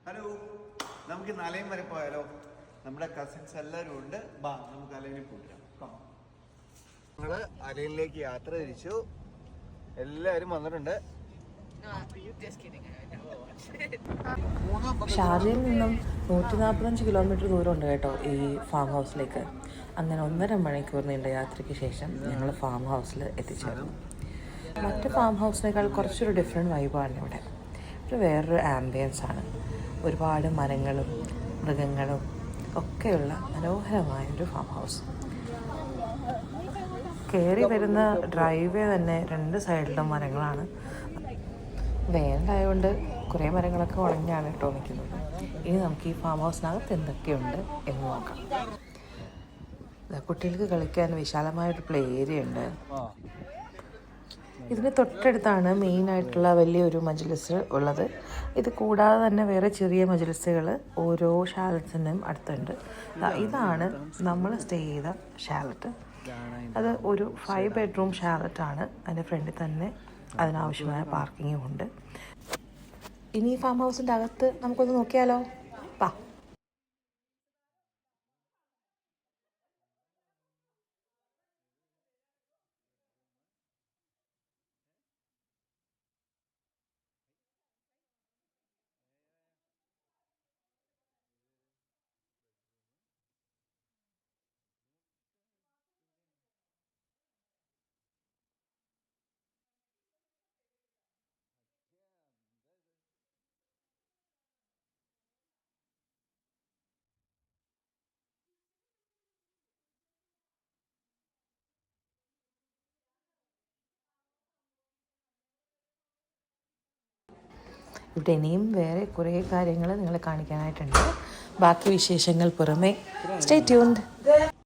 Hello, നമുക്ക് ഇന്ന് അലയും വരെ പോയാലോ? നമ്മുടെ കസിൻസ് എല്ലാവരും ഉണ്ട്. ബാ, നമുക്ക് അലയിൽ പോകാം. ഞങ്ങള് അലയിലേക്ക് യാത്ര തിരിച്ചു. എല്ലാവരും വന്നിട്ടുണ്ട്. ഷാർജയിൽ നിന്നും 145 കിലോമീറ്റർ ദൂരമുണ്ട് കേട്ടോ ഈ ഫാം ഹൗസിലേക്ക്. അങ്ങനെ 1.5 മണിക്കൂർ നീണ്ട യാത്രയ്ക്ക് ശേഷം ഞങ്ങൾ ഫാം ഹൗസിൽ എത്തിച്ചേർന്നു. മറ്റ് ഫാം ഹൗസിനേക്കാൾ കുറച്ചൊരു ഡിഫറെൻറ്റ് വൈബാണ് ഇവിടെ. ഒരു വേറൊരു ആംബിയൻസ് ആണ്. ഒരുപാട് മരങ്ങളും മൃഗങ്ങളും ഒക്കെയുള്ള മനോഹരമായൊരു ഫാം ഹൗസ്. കയറി വരുന്ന ഡ്രൈവേ തന്നെ 2 സൈഡിലും മരങ്ങളാണ്. വേനലായതുകൊണ്ട് കുറേ മരങ്ങളൊക്കെ ഉണങ്ങിയാണ് കേട്ടോ നിൽക്കുന്നത്. ഇനി നമുക്ക് ഈ ഫാം ഹൗസിനകത്ത് എന്തൊക്കെയുണ്ട് എന്ന് നോക്കാം. കുട്ടികൾക്ക് കളിക്കാൻ വിശാലമായൊരു പ്ലേ ഏരിയ ഉണ്ട്. ഇതിന് തൊട്ടടുത്താണ് മെയിനായിട്ടുള്ള വലിയൊരു മജ്ലിസ് ഉള്ളത്. ഇത് കൂടാതെ തന്നെ വേറെ ചെറിയ മജ്ലിസുകൾ ഓരോ ഷാലറ്റിനും അടുത്തുണ്ട്. ഇതാണ് നമ്മൾ സ്റ്റേ ചെയ്ത ഷാലറ്റ്. അത് ഒരു 5 ബെഡ്റൂം ഷാലറ്റാണ്. അതിൻ്റെ ഫ്രണ്ടിൽ തന്നെ അതിനാവശ്യമായ പാർക്കിങ്ങും ഉണ്ട്. ഇനി ഈ ഫാം ഹൗസിൻ്റെ അകത്ത് നമുക്കൊന്ന് നോക്കിയാലോ? പാ. ഇവിടെ ഇനിയും വേറെ കുറേ കാര്യങ്ങൾ നിങ്ങളെ കാണിക്കാനായിട്ടുണ്ട്. ബാക്കി വിശേഷങ്ങൾ പുറമെ സ്റ്റേ ട്യൂൺഡ്.